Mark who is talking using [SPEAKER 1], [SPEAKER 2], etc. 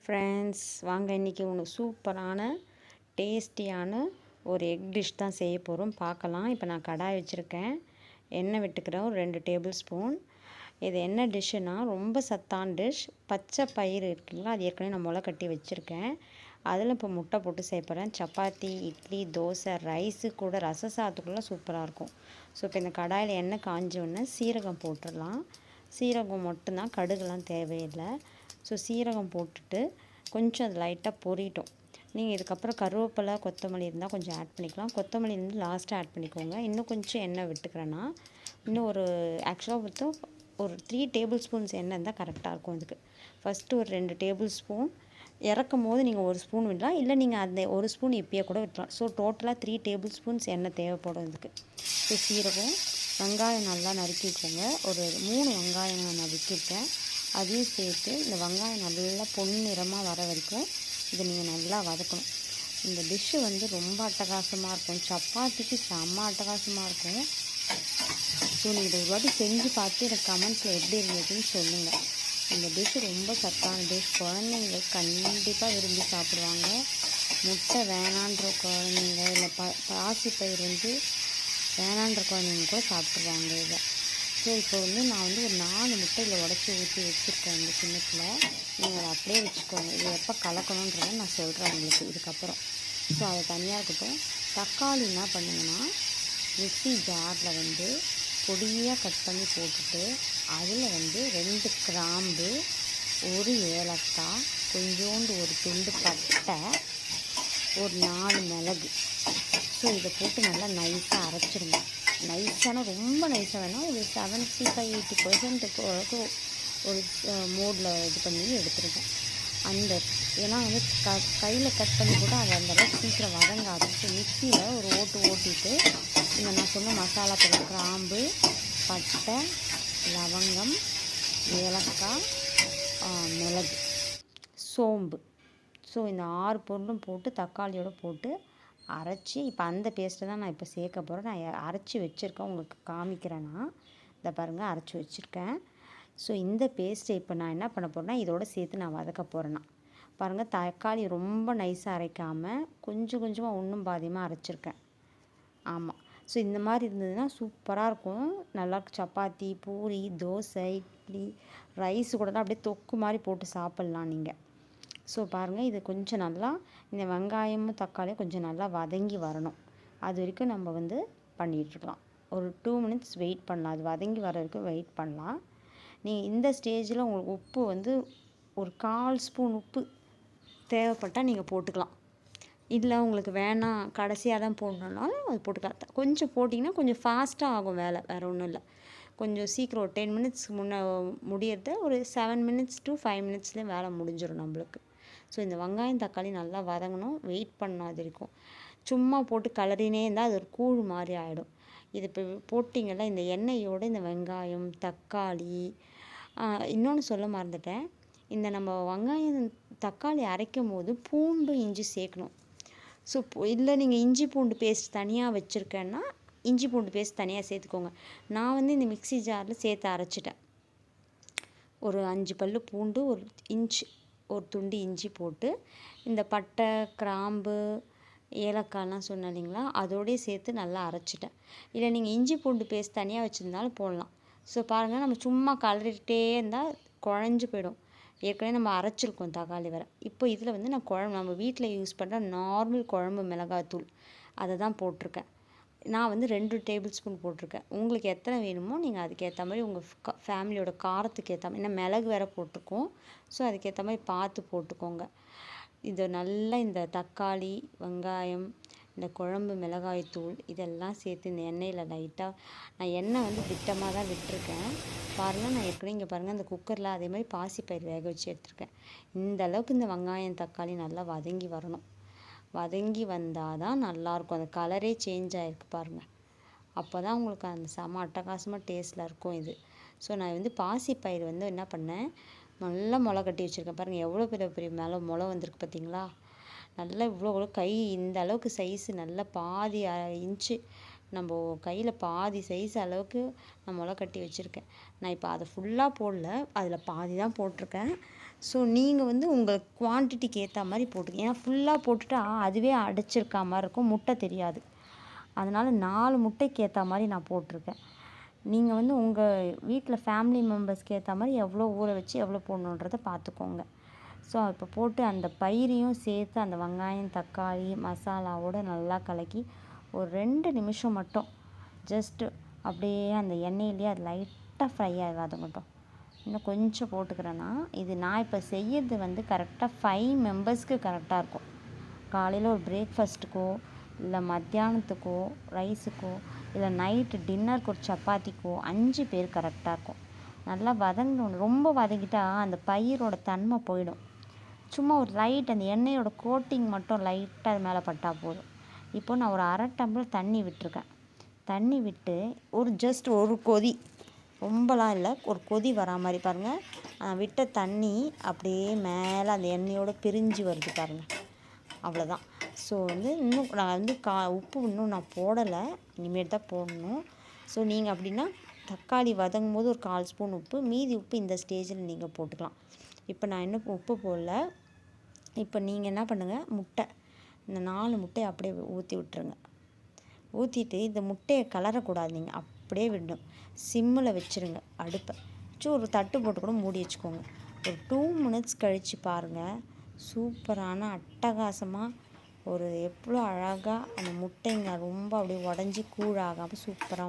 [SPEAKER 1] Friends, வாங்க இன்றைக்கி ஒன்று சூப்பரான டேஸ்டியான ஒரு எக் டிஷ் தான் செய்ய போகிறோம். பார்க்கலாம். இப்போ நான் கடாய் வச்சுருக்கேன், எண்ணெய் விட்டுக்கிறேன் ஒரு 2 டேபிள் ஸ்பூன். இது என்ன டிஷ்ஷுனா ரொம்ப சத்தான டிஷ். பச்சை பயிறு இருக்குங்களா, அது ஏற்கனவே நான் முளை கட்டி வச்சுருக்கேன். அதில் இப்போ முட்டை போட்டு செய்ய போகிறேன். சப்பாத்தி, இட்லி, தோசை, ரைஸு கூட ரச சாதத்துக்குள்ளே சூப்பராக இருக்கும். ஸோ இப்போ இந்த கடாயில் எண்ணெய் காஞ்சோடனே சீரகம் போட்டுடலாம். சீரகம் மட்டும்தான், கடுகுலாம் தேவையில்லை. ஸோ சீரகம் போட்டுட்டு கொஞ்சம் அது லைட்டாக பொரியட்டும். நீங்கள் இதுக்கப்புறம் கருவேப்பிலை, கொத்தமல்லி இருந்தால் கொஞ்சம் ஆட் பண்ணிக்கலாம். கொத்தமல்லி வந்து லாஸ்ட்டாக ஆட் பண்ணிக்கோங்க. இன்னும் கொஞ்சம் எண்ணெய் விட்டுக்கிறேன்னா இன்னும் ஆக்சுவலாக பார்த்தா ஒரு 3 டேபிள் ஸ்பூன்ஸ் எண்ணெய் இருந்தால் கரெக்டாக இருக்கும். இதுக்கு ஃபஸ்ட்டு ஒரு 2 டேபிள் ஸ்பூன், இறக்கும் போது நீங்கள் 1 ஸ்பூன் விடலாம், இல்லை நீங்கள் அந்த 1 ஸ்பூன் இப்பயே கூட விட்டுலாம். ஸோ டோட்டலாக 3 டேபிள் ஸ்பூன்ஸ் எண்ணெய் தேவைப்படும் இதுக்கு. ஸோ சீரகம், வெங்காயம் நல்லா நறுக்கிக்கோங்க. ஒரு 3 வெங்காயம் நான் நறுக்கிட்டேன். அதையும் சேர்த்து இந்த வெங்காயம் நல்லா பொன்னிறமாக வர வரைக்கும் இதை நீங்கள் நல்லா வதக்கணும். இந்த டிஷ்ஷு வந்து ரொம்ப அட்டகாசமாக இருக்கும். சப்பாத்திக்கு செம்ம அட்டகாசமாக இருக்கும். ஸோ நீங்கள் இதை ஒரு வாட்டி செஞ்சு பார்த்து எனக்கு கமெண்ட்ஸில் எப்படி இருந்ததுன்னு சொல்லுங்கள். இந்த டிஷ்ஷு ரொம்ப சத்தான டிஷ். குழந்தைங்க கண்டிப்பாக விரும்பி சாப்பிடுவாங்க. முட்டை வேணான்ற குழந்தைங்க, இல்லை பாசிப்பயிர் வந்து வேணான்ற குழந்தைங்க கூட சாப்பிட்ருவாங்க இதை. ஸோ இப்போ வந்து நான் வந்து ஒரு 4 முட்டை இதில் உடச்சி ஊற்றி வச்சுருக்கேன் இந்த கிண்ணத்தில். நீங்கள் அதை அப்படியே வச்சுக்கோங்க. இது எப்போ கலக்கணுன்றதை நான் சொல்கிறேன் உங்களுக்கு இதுக்கப்புறம். ஸோ அதை தனியாக இருக்கட்டும். தக்காளி என்ன பண்ணுங்கன்னா, மிக்ஸி ஜாரில் வந்து பொடியாக கட் பண்ணி போட்டுட்டு அதில் வந்து 2 கிராம்பு, 1 ஏலக்காய், கொஞ்சோண்டு ஒரு துண்டு பட்டை, ஒரு 4 மிளகு. ஸோ இதை போட்டு நல்லா நைஸாக அரைச்சிடுங்க. நைஸான ரொம்ப நைஸாக வேணால் ஒரு 75-80% அளவுக்கு ஒரு மோடில் இது பண்ணி எடுத்துருக்கேன். ஏன்னா வந்து கையில் கட் பண்ணி கூட அது அந்தளவுக்கு சீக்கிரம் வதங்காது. ஸோ மிக்சியில் ஒரு ஓட்டிட்டு இந்த நான் சொன்ன மசாலா பொருள் கிராம்பு, பட்டை, லவங்கம், ஏலக்காய், மிளகு, சோம்பு, ஸோ இந்த 6 பொருளும் போட்டு தக்காளியோடு போட்டு அரைச்சி, இப்போ அந்த பேஸ்ட்டை தான் நான் இப்போ சேர்க்க போகிறேன். நான் அரைச்சி வச்சுருக்கேன், உங்களுக்கு காமிக்கிறேன்னா இதை பாருங்கள், அரைச்சி வச்சுருக்கேன். ஸோ இந்த பேஸ்ட்டை இப்போ நான் என்ன பண்ண போகிறேன்னா இதோடு சேர்த்து நான் வதக்க போகிறேன்னா பாருங்கள். தக்காளி ரொம்ப நைஸாக அரைக்காமல் கொஞ்சம் கொஞ்சமாக ஒன்றும் பாதியமாக அரைச்சிருக்கேன். ஆமாம். ஸோ இந்த மாதிரி இருந்ததுன்னா சூப்பராக இருக்கும். நல்லா சப்பாத்தி, பூரி, தோசை, இட்லி, ரைஸு கூட தான் அப்படியே தொக்கு மாதிரி போட்டு சாப்பிட்லாம் நீங்கள். ஸோ பாருங்கள், இது கொஞ்சம் நல்லா இந்த வெங்காயமும் தக்காளியும் கொஞ்சம் நல்லா வதங்கி வரணும். அது வரைக்கும் நம்ம வந்து பண்ணிகிட்ருக்கலாம். ஒரு 2 மினிட்ஸ் வெயிட் பண்ணலாம். அது வதங்கி வர வரைக்கும் வெயிட் பண்ணலாம். நீங்கள் இந்த ஸ்டேஜில் உங்களுக்கு உப்பு வந்து ஒரு 1/4 ஸ்பூன் உப்பு தேவைப்பட்டால் நீங்கள் போட்டுக்கலாம். இல்லை உங்களுக்கு வேணாம், கடைசியாக தான் போடணுன்னாலும் அது போட்டுக்கலாம். கொஞ்சம் போட்டிங்கன்னா கொஞ்சம் ஃபாஸ்ட்டாக ஆகும் வேலை, வேறு ஒன்றும் இல்லை. கொஞ்சம் சீக்கிரம் ஒரு 10 மினிட்ஸ் முடியறத ஒரு 7 மினிட்ஸ் to 5 மினிட்ஸ்லேயே வேலை முடிஞ்சிடும் நம்மளுக்கு. ஸோ இந்த வெங்காயம் தக்காளி நல்லா வதங்கணும், வெயிட் பண்ணணும். அது இருக்கும் சும்மா போட்டு கலரினே இருந்தால் அது ஒரு கூழ் மாதிரி ஆகிடும். இது இப்போ போட்டிங்கள்ல இந்த எண்ணெயோடு இந்த வெங்காயம் தக்காளி, இன்னொன்று சொல்ல மறந்துட்டேன், இந்த நம்ம வெங்காயம் தக்காளி அரைக்கும் போது பூண்டு இஞ்சி சேர்க்கணும். ஸோ இல்லை நீங்கள் இஞ்சி பூண்டு பேஸ்ட் தனியாக வச்சுருக்கேன்னா இஞ்சி பூண்டு பேஸ்ட் தனியாக சேர்த்துக்கோங்க. நான் வந்து இந்த மிக்ஸி ஜாரில் சேர்த்து அரைச்சிட்டேன். ஒரு 5 பல்லு பூண்டு, ஒரு துண்டு இஞ்சி போட்டு இந்த பட்டை, கிராம்பு, ஏலக்காய்லாம் சொன்னேன் இல்லைங்களா, அதோடய சேர்த்து நல்லா அரைச்சிட்டேன். இல்லை நீங்கள் இஞ்சி பூண்டு பேஸ்ட் தனியாக வச்சுருந்தாலும் போடலாம். ஸோ பாருங்கள், நம்ம சும்மா கலரிட்டே இருந்தால் குழஞ்சி போயிடும். ஏற்கனவே நம்ம அரைச்சிருக்கோம் தக்காளி வர. இப்போ இதில் வந்து நான் நம்ம வீட்டில் யூஸ் பண்ணுற நார்மல் குழம்பு மிளகாய்த்தூள் அதை தான் போட்டிருக்கேன். நான் வந்து 2 டேபிள் ஸ்பூன் போட்டிருக்கேன். உங்களுக்கு எத்தனை வேணுமோ நீங்கள் அதுக்கேற்ற மாதிரி உங்கள் ஃபேமிலியோட காரத்துக்கு ஏற்ற மாதிரி, ஏன்னா மிளகு வேறு போட்டிருக்கோம். ஸோ அதுக்கேற்ற மாதிரி பார்த்து போட்டுக்கோங்க. இது நல்லா இந்த தக்காளி, வெங்காயம், இந்த குழம்பு மிளகாய்த்தூள் இதெல்லாம் சேர்த்து இந்த எண்ணெயில் லைட்டாக, நான் எண்ணெய் வந்து திட்டமாக தான் விட்டுருக்கேன். பாருங்கள், நான் ஏற்கனவே இங்கே பாருங்கள் இந்த குக்கரில் அதே மாதிரி பாசிப்பயிர் வேக வச்சு எடுத்துருக்கேன். இந்த அளவுக்கு இந்த வெங்காயம் தக்காளி நல்லா வதங்கி வரணும். வதங்கி வந்தால் தான் நல்லாயிருக்கும். அந்த கலரே சேஞ்ச் ஆகிருக்கு பாருங்கள். அப்போ தான் உங்களுக்கு அந்த செம அட்டகாசமாக டேஸ்ட்டில் இருக்கும் இது. ஸோ நான் வந்து பாசிப்பயிர் வந்து என்ன பண்ணேன், நல்லா முளை கட்டி வச்சுருக்கேன். பாருங்கள் எவ்வளோ பெரிய பெரிய முளை வந்திருக்கு பார்த்தீங்களா. நல்லா இவ்வளோ கை இந்த அளவுக்கு சைஸு, நல்லா பாதி இன்ச்சு, நம்ம கையில் பாதி சைஸ் அளவுக்கு நான் முளை கட்டி வச்சுருக்கேன். நான் இப்போ அதை ஃபுல்லாக போடல, அதில் பாதி தான் போட்டிருக்கேன். ஸோ நீங்கள் வந்து உங்கள் குவான்டிட்டிக்கு ஏற்ற மாதிரி போட்டுக்க. ஏன்னா ஃபுல்லாக போட்டுட்டா அதுவே அடைச்சிருக்கா மாதிரி இருக்கும், முட்டை தெரியாது. அதனால் 4 முட்டைக்கு ஏற்ற மாதிரி நான் போட்டிருக்கேன். நீங்கள் வந்து உங்கள் வீட்டில் ஃபேமிலி மெம்பர்ஸ்க்கு ஏற்ற மாதிரி எவ்வளோ ஊற வச்சு எவ்வளோ போடணுன்றதை பார்த்துக்கோங்க. ஸோ இப்போ போட்டு அந்த பயிரையும் சேர்த்து அந்த வெங்காயம் தக்காளி மசாலாவோடு நல்லா கலக்கி ஒரு 2 நிமிஷம் மட்டும் ஜஸ்ட்டு அப்படியே அந்த எண்ணெயிலேயே அது லைட்டாக ஃப்ரை ஆகாதுங்கட்டும். இன்னும் கொஞ்சம் போட்டுக்கிறேன்னா, இது நான் இப்போ செய்யறது வந்து கரெக்டாக 5 மெம்பர்ஸ்க்கு கரெக்டாக இருக்கும். காலையில் ஒரு பிரேக்ஃபாஸ்ட்டுக்கோ இல்லை மத்தியானத்துக்கோ ரைஸுக்கோ இல்லை நைட்டு டின்னருக்கு ஒரு சப்பாத்திக்கோ 5 பேர் கரெக்டாக இருக்கும். நல்லா வதங்கணும். ரொம்ப வதக்கிட்டா அந்த பயிரோட தன்மை போயிடும். சும்மா ஒரு லைட் அந்த எண்ணெயோட கோட்டிங் மட்டும் லைட்டாக அது மேலே பட்டால் போதும். இப்போ நான் ஒரு 1/2 டம்ளர் தண்ணி விட்டுருக்கேன். தண்ணி விட்டு ஜஸ்ட் ஒரு கொதி, ரொம்பலாம் இல்லை, ஒரு கொதி வரா மாதிரி பாருங்கள். விட்ட தண்ணி அப்படியே மேலே அந்த எண்ணெயோடு பிரிஞ்சு வருது பாருங்கள். அவ்வளோதான். ஸோ வந்து இன்னும் நான் வந்து உப்பு இன்னும் நான் போடலை, இனிமேல் தான் போடணும். ஸோ நீங்கள் அப்படின்னா தக்காளி வதங்கும் போது ஒரு 1/4 ஸ்பூன் உப்பு, மீதி உப்பு இந்த ஸ்டேஜில் நீங்கள் போட்டுக்கலாம். இப்போ நான் இன்னும் உப்பு போடல. இப்போ நீங்கள் என்ன பண்ணுங்கள், முட்டை இந்த 4 முட்டையை அப்படியே ஊற்றி விட்டுருங்க. ஊற்றிட்டு இந்த முட்டையை கலரக்கூடாது, நீங்கள் அப்படியே விடணும். சிம்மில் வச்சுருங்க அடுப்பை. ஒரு தட்டு போட்டு கூட மூடி வச்சுக்கோங்க. ஒரு 2 மினிட்ஸ் கழித்து பாருங்கள், சூப்பரான அட்டகாசமாக எவ்வளோ அழகாக அந்த முட்டைங்க ரொம்ப அப்படியே உடஞ்சி கூழாகாமல் சூப்பராக